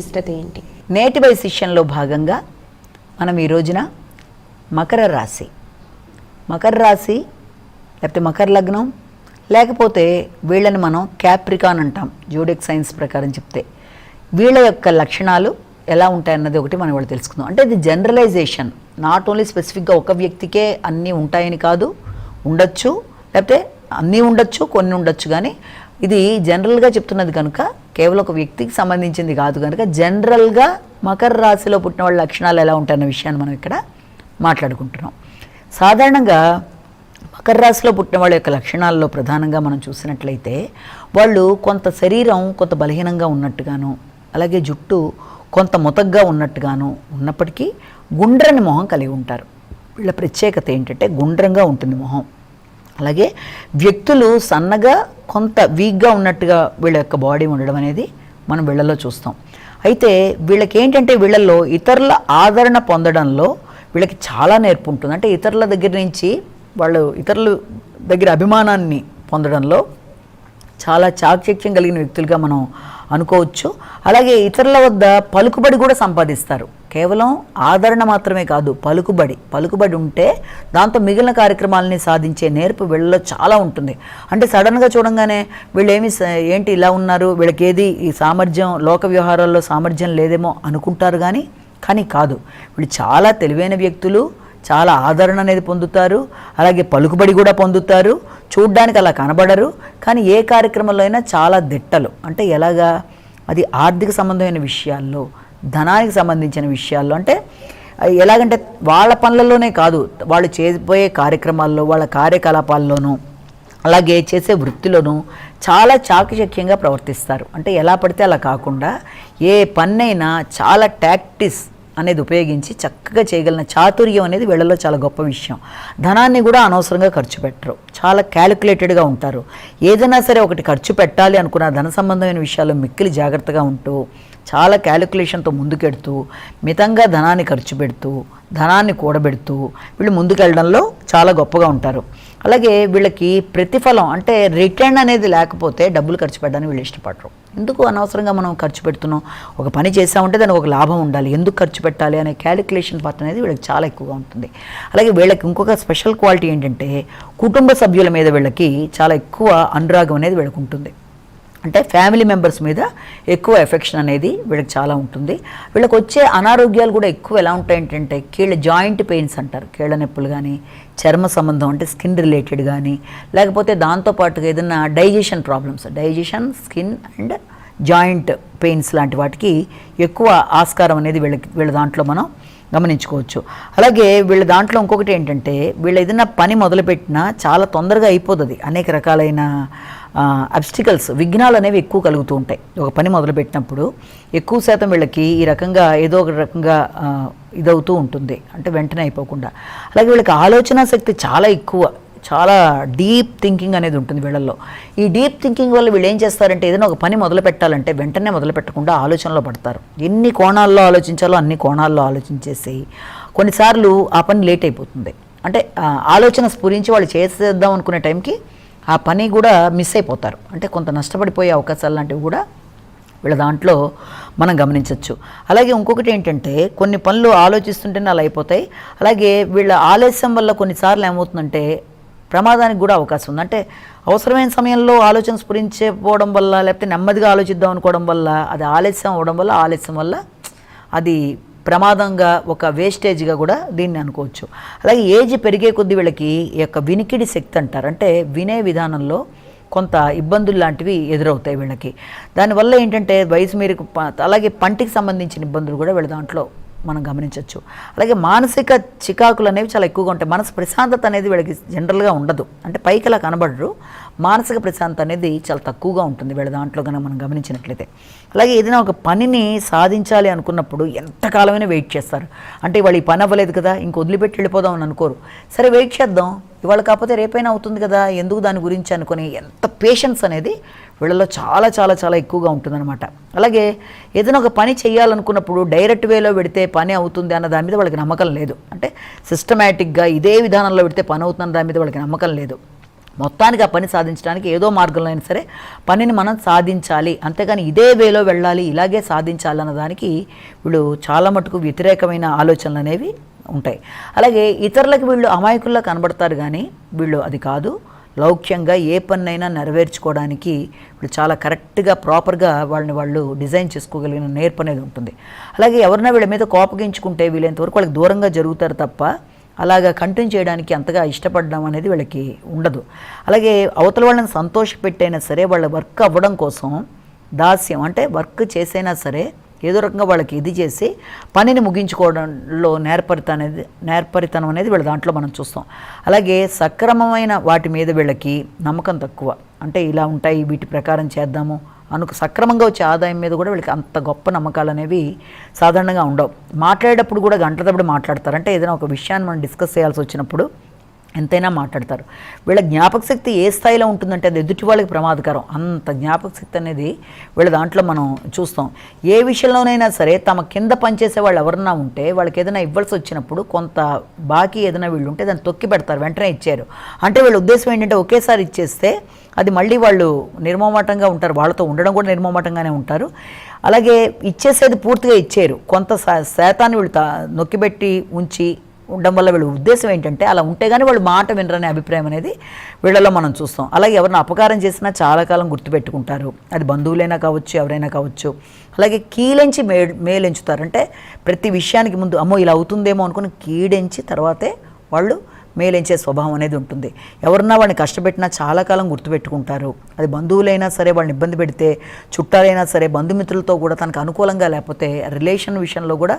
విశిష్టత ఏంటి? నేటి వైశిష్యంలో భాగంగా మనం ఈ రోజున మకర రాశి లేకపోతే మకర లగ్నం, లేకపోతే వీళ్ళని మనం క్యాప్రికాన్ అంటాం జోడియాక్ సైన్స్ ప్రకారం చెప్తే. వీళ్ళ యొక్క లక్షణాలు ఎలా ఉంటాయన్నది ఒకటి మనం వాళ్ళు తెలుసుకుందాం. అంటే ఇది జనరలైజేషన్, నాట్ ఓన్లీ స్పెసిఫిక్గా ఒక వ్యక్తికే అన్నీ ఉంటాయని కాదు, ఉండొచ్చు, లేకపోతే అన్నీ ఉండొచ్చు, కొన్ని ఉండొచ్చు, కానీ ఇది జనరల్గా చెప్తున్నది కనుక కేవలం ఒక వ్యక్తికి సంబంధించింది కాదు కనుక జనరల్గా మకర రాశిలో పుట్టిన వాళ్ళ లక్షణాలు ఎలా ఉంటాయన్న విషయాన్ని మనం ఇక్కడ మాట్లాడుకుంటున్నాం. సాధారణంగా మకర రాశిలో పుట్టిన వాళ్ళ యొక్క లక్షణాల్లో ప్రధానంగా మనం చూసినట్లయితే వాళ్ళు కొంత శరీరం కొంత బలహీనంగా ఉన్నట్టుగాను, అలాగే జుట్టు కొంత మొతగ్గా ఉన్నట్టుగాను ఉన్నప్పటికీ గుండ్రని మొహం కలిగి ఉంటారు. వీళ్ళ ప్రత్యేకత ఏంటంటే గుండ్రంగా ఉంటుంది మొహం. అలాగే వ్యక్తులు సన్నగా కొంత వీక్గా ఉన్నట్టుగా వీళ్ళ యొక్క బాడీ ఉండడం అనేది మనం వీళ్ళలో చూస్తాం. అయితే వీళ్ళకి ఏంటంటే వీళ్ళల్లో ఇతరుల ఆదరణ పొందడంలో వీళ్ళకి చాలా నేర్పు ఉంటుంది. అంటే ఇతరుల దగ్గర నుంచి వాళ్ళు ఇతరుల దగ్గర అభిమానాన్ని పొందడంలో చాలా చాకచక్యం కలిగిన వ్యక్తులుగా మనం అనుకోవచ్చు. అలాగే ఇతరుల వద్ద పలుకుబడి కూడా సంపాదిస్తారు. కేవలం ఆదరణ మాత్రమే కాదు, పలుకుబడి ఉంటే దాంతో మిగిలిన కార్యక్రమాలని సాధించే నేర్పు వీళ్ళలో చాలా ఉంటుంది. అంటే సడన్గా చూడంగానే వీళ్ళు ఏంటి ఇలా ఉన్నారు, వీళ్ళకి ఏది ఈ సామర్థ్యం, లోక వ్యవహారాల్లో సామర్థ్యం లేదేమో అనుకుంటారు, కానీ కాదు. వీళ్ళు చాలా తెలివైన వ్యక్తులు, చాలా ఆదరణ అనేది పొందుతారు, అలాగే పలుకుబడి కూడా పొందుతారు. చూడ్డానికి అలా కనబడరు, కానీ ఏ కార్యక్రమంలో అయినా చాలా దిట్టలు. అంటే ఎలాగా, అది ఆర్థిక సంబంధమైన విషయాల్లో, ధనానికి సంబంధించిన విషయాల్లో, అంటే ఎలాగంటే వాళ్ళ పనులలోనే కాదు, వాళ్ళు చేయబోయే కార్యక్రమాల్లో, వాళ్ళ కార్యకలాపాల్లోనూ, అలాగే చేసే వృత్తిలోనూ చాలా చాకచక్యంగా ప్రవర్తిస్తారు. అంటే ఎలా పడితే అలా కాకుండా ఏ పన్నైనా చాలా టాక్టిస్ అనేది ఉపయోగించి చక్కగా చేయగలిగిన చాతుర్యం అనేది వీళ్ళలో చాలా గొప్ప విషయం. ధనాన్ని కూడా అనవసరంగా ఖర్చు పెట్టరు, చాలా క్యాలిక్యులేటెడ్గా ఉంటారు. ఏదైనా సరే ఒకటి ఖర్చు పెట్టాలి అనుకున్న ధన సంబంధమైన విషయాల్లో మిక్కిలి జాగ్రత్తగా ఉంటూ, చాలా క్యాలిక్యులేషన్తో ముందుకెడుతూ, మితంగా ధనాన్ని ఖర్చు పెడుతూ, ధనాన్ని కూడబెడుతూ వీళ్ళు ముందుకెళ్ళడంలో చాలా గొప్పగా ఉంటారు. అలాగే వీళ్ళకి ప్రతిఫలం అంటే రిటర్న్ అనేది లేకపోతే డబ్బులు ఖర్చు పెట్టడానికి వీళ్ళు ఇష్టపడరు. ఎందుకు అనవసరంగా మనం ఖర్చు పెడుతున్నాం, ఒక పని చేసామంటే దానికి ఒక లాభం ఉండాలి, ఎందుకు ఖర్చు పెట్టాలి అనే క్యాలిక్యులేషన్ పార్ట్ అనేది వీళ్ళకి చాలా ఎక్కువగా ఉంటుంది. అలాగే వీళ్ళకి ఇంకొక స్పెషల్ క్వాలిటీ ఏంటంటే కుటుంబ సభ్యుల మీద వీళ్ళకి చాలా ఎక్కువ అనురాగం అనేది వీళ్ళకి ఉంటుంది. అంటే ఫ్యామిలీ మెంబర్స్ మీద ఎక్కువ ఎఫెక్షన్ అనేది వీళ్ళకి చాలా ఉంటుంది. వీళ్ళకి వచ్చే అనారోగ్యాలు కూడా ఎక్కువ ఎలా ఉంటాయంటే కీళ్ళ జాయింట్ పెయిన్స్ అంటారు, కీళ్ళ నొప్పులు కానీ, చర్మ సంబంధం అంటే స్కిన్ రిలేటెడ్ కానీ, లేకపోతే దాంతోపాటుగా ఏదైనా digestion problems, skin and joint pains లాంటి వాటికి ఎక్కువ ఆస్కారం అనేది వీళ్ళ దాంట్లో మనం గమనించుకోవచ్చు. అలాగే వీళ్ళ దాంట్లో ఇంకొకటి ఏంటంటే వీళ్ళు ఏదైనా పని మొదలుపెట్టినా చాలా తొందరగా అయిపోతుంది. అనేక రకాలైన అబ్స్టికల్స్, విఘ్నాలు అనేవి ఎక్కువ కలుగుతూ ఉంటాయి. ఒక పని మొదలుపెట్టినప్పుడు ఎక్కువ శాతం వీళ్ళకి ఈ రకంగా ఏదో ఒక రకంగా ఇదవుతూ ఉంటుంది, అంటే వెంటనే అయిపోకుండా. అలాగే వీళ్ళకి ఆలోచన శక్తి చాలా ఎక్కువ, చాలా డీప్ థింకింగ్ అనేది ఉంటుంది వీళ్ళల్లో. ఈ డీప్ థింకింగ్ వల్ల వీళ్ళు ఏం చేస్తారంటే ఏదైనా ఒక పని మొదలు పెట్టాలంటే వెంటనే మొదలు పెట్టకుండా ఆలోచనలో పడతారు. ఎన్ని కోణాల్లో ఆలోచించాలో అన్ని కోణాల్లో ఆలోచించేసి కొన్నిసార్లు ఆ పని లేట్ అయిపోతుంది. అంటే ఆలోచన స్ఫురించి వాళ్ళు చేసేద్దాం అనుకునే టైంకి ఆ పని కూడా మిస్ అయిపోతారు. అంటే కొంత నష్టపడిపోయే అవకాశాలు లాంటివి కూడా వీళ్ళ దాంట్లో మనం గమనించవచ్చు. అలాగే ఇంకొకటి ఏంటంటే కొన్ని పనులు ఆలోచిస్తుంటేనే అలా అయిపోతాయి. అలాగే వీళ్ళ ఆలస్యం వల్ల కొన్నిసార్లు ఏమవుతుందంటే ప్రమాదానికి కూడా అవకాశం ఉంది. అంటే అవసరమైన సమయంలో ఆలోచన స్ఫురించకపోవడం వల్ల, లేకపోతే నెమ్మదిగా ఆలోచిద్దాం అనుకోవడం వల్ల, అది ఆలస్యం అవడం వల్ల, ఆలస్యం వల్ల అది ప్రమాదంగా, ఒక వేస్టేజ్గా కూడా దీన్ని అనుకోవచ్చు. అలాగే ఏజ్ పెరిగే కొద్దీ వీళ్ళకి ఈ యొక్క వినికిడి శక్తి అంటారు, అంటే వినే విధానంలో కొంత ఇబ్బందులు లాంటివి ఎదురవుతాయి వీళ్ళకి. దానివల్ల ఏంటంటే వయసు మీరు అలాగే పంటికి సంబంధించిన ఇబ్బందులు కూడా వీళ్ళ దాంట్లో మనం గమనించవచ్చు. అలాగే మానసిక చికాకులు అనేవి చాలా ఎక్కువగా ఉంటాయి. మనసు ప్రశాంతత అనేది వీళ్ళకి జనరల్గా ఉండదు, అంటే పైకి అలా కనబడరు, మానసిక ప్రశాంతత అనేది చాలా తక్కువగా ఉంటుంది వీళ్ళ దాంట్లో కనుక మనం గమనించినట్లయితే. అలాగే ఏదైనా ఒక పనిని సాధించాలి అనుకున్నప్పుడు ఎంతకాలమైనా వెయిట్ చేస్తారు. అంటే ఇవాళ ఈ పని అవ్వలేదు కదా, ఇంక వదిలిపెట్టి వెళ్ళిపోదాం అని అనుకోరు. సరే వెయిట్ చేద్దాం, ఇవాళ కాకపోతే రేపైనా అవుతుంది కదా, ఎందుకు దాని గురించి అనుకుని ఎంత పేషెన్స్ అనేది వీళ్ళలో చాలా చాలా చాలా ఎక్కువగా ఉంటుందన్నమాట. అలాగే ఏదైనా ఒక పని చేయాలనుకున్నప్పుడు డైరెక్ట్ వేలో పెడితే పని అవుతుంది అన్న దాని మీద వాళ్ళకి నమ్మకం లేదు. అంటే సిస్టమేటిక్గా ఇదే విధానంలో పెడితే పని అవుతుందన్న దాని మీద వాళ్ళకి నమ్మకం లేదు. మొత్తానికి ఆ పని సాధించడానికి ఏదో మార్గంలో అయినా సరే పనిని మనం సాధించాలి, అంతేగాని ఇదే వేలో వెళ్ళాలి, ఇలాగే సాధించాలి అన్న దానికి వీళ్ళు చాలా మటుకు వ్యతిరేకమైన ఆలోచనలు అనేవి ఉంటాయి. అలాగే ఇతరులకు వీళ్ళు అమాయకుల్లా కనబడతారు, కానీ వీళ్ళు అది కాదు, లౌక్యంగా ఏ పన్నైనా నెరవేర్చుకోవడానికి ఇప్పుడు చాలా కరెక్ట్గా ప్రాపర్గా వాళ్ళు డిజైన్ చేసుకోగలిగిన నేర్పు అనేది ఉంటుంది. అలాగే ఎవరైనా వీళ్ళ మీద కోపగించుకుంటే వీళ్ళంతవరకు వాళ్ళకి దూరంగా జరుగుతారు తప్ప అలాగా కంటిన్యూ చేయడానికి అంతగా ఇష్టపడడం అనేది వీళ్ళకి ఉండదు. అలాగే అవతల వాళ్ళని సంతోషపెట్టైనా సరే వాళ్ళ వర్క్ అవ్వడం కోసం దాస్యం, అంటే వర్క్ చేసైనా సరే ఏదో రకంగా వాళ్ళకి ఇది చేసి పనిని ముగించుకోవడంలో నేర్పరితనం అనేది వీళ్ళ దాంట్లో మనం చూస్తాం. అలాగే సక్రమమైన వాటి మీద వీళ్ళకి నమ్మకం తక్కువ, అంటే ఇలా ఉంటాయి వీటి ప్రకారం చేద్దాము సక్రమంగా వచ్చే ఆదాయం మీద కూడా వీళ్ళకి అంత గొప్ప నమ్మకాలు అనేవి సాధారణంగా ఉండవు. మాట్లాడేటప్పుడు కూడా గంటల తప్పుడు మాట్లాడతారు, అంటే ఏదైనా ఒక విషయాన్ని మనం డిస్కస్ చేయాల్సి వచ్చినప్పుడు ఎంతైనా మాట్లాడతారు. వీళ్ళ జ్ఞాపక శక్తి ఏ స్థాయిలో ఉంటుందంటే అది ఎదుటి వాళ్ళకి ప్రమాదకరం, అంత జ్ఞాపక శక్తి అనేది వీళ్ళ దాంట్లో మనం చూస్తాం. ఏ విషయంలోనైనా సరే తమ కింద పనిచేసే వాళ్ళు ఎవరన్నా ఉంటే వాళ్ళకి ఏదైనా ఇవ్వాల్సి వచ్చినప్పుడు కొంత బాకీ ఏదైనా వీళ్ళు ఉంటే దాన్ని తొక్కి పెడతారు, వెంటనే ఇచ్చారు అంటే వీళ్ళ ఉద్దేశం ఏంటంటే ఒకేసారి ఇచ్చేస్తే అది మళ్ళీ వాళ్ళు నిర్మోహమాటంగా ఉంటారు, వాళ్ళతో ఉండడం కూడా నిర్మోహమాటంగానే ఉంటారు. అలాగే ఇచ్చేసేది పూర్తిగా ఇచ్చారు, కొంత శాతాన్ని వీళ్ళు నొక్కిపెట్టి ఉంచి ఉండడం వల్ల వీళ్ళ ఉద్దేశం ఏంటంటే అలా ఉంటే కానీ వాళ్ళు మాట వినరనే అభిప్రాయం అనేది వీళ్ళలో మనం చూస్తాం. అలాగే ఎవరిని అపకారం చేసినా చాలా కాలం గుర్తుపెట్టుకుంటారు, అది బంధువులైనా కావచ్చు ఎవరైనా కావచ్చు. అలాగే కీలెంచి మేలెంచుతారు, అంటే ప్రతి విషయానికి ముందు అమ్మో ఇలా అవుతుందేమో అనుకుని కీడెంచి తర్వాతే వాళ్ళు మేలెంచే స్వభావం అనేది ఉంటుంది. ఎవరన్నా వాళ్ళని కష్టపెట్టినా చాలా కాలం గుర్తుపెట్టుకుంటారు, అది బంధువులైనా సరే వాళ్ళని ఇబ్బంది పెడితే, చుట్టాలైనా సరే బంధుమిత్రులతో కూడా తనకు అనుకూలంగా లేకపోతే రిలేషన్ విషయంలో కూడా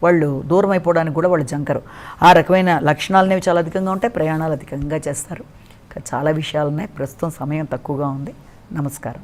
వాళ్ళు దూరం అయిపోవడానికి కూడా వాళ్ళు జంకరు. ఆ రకమైన లక్షణాలు అనేవి చాలా అధికంగా ఉంటాయి, ప్రయాణాలు అధికంగా చేస్తారు. చాలా విషయాలు ఉన్నాయి, ప్రస్తుతం సమయం తక్కువగా ఉంది. నమస్కారం.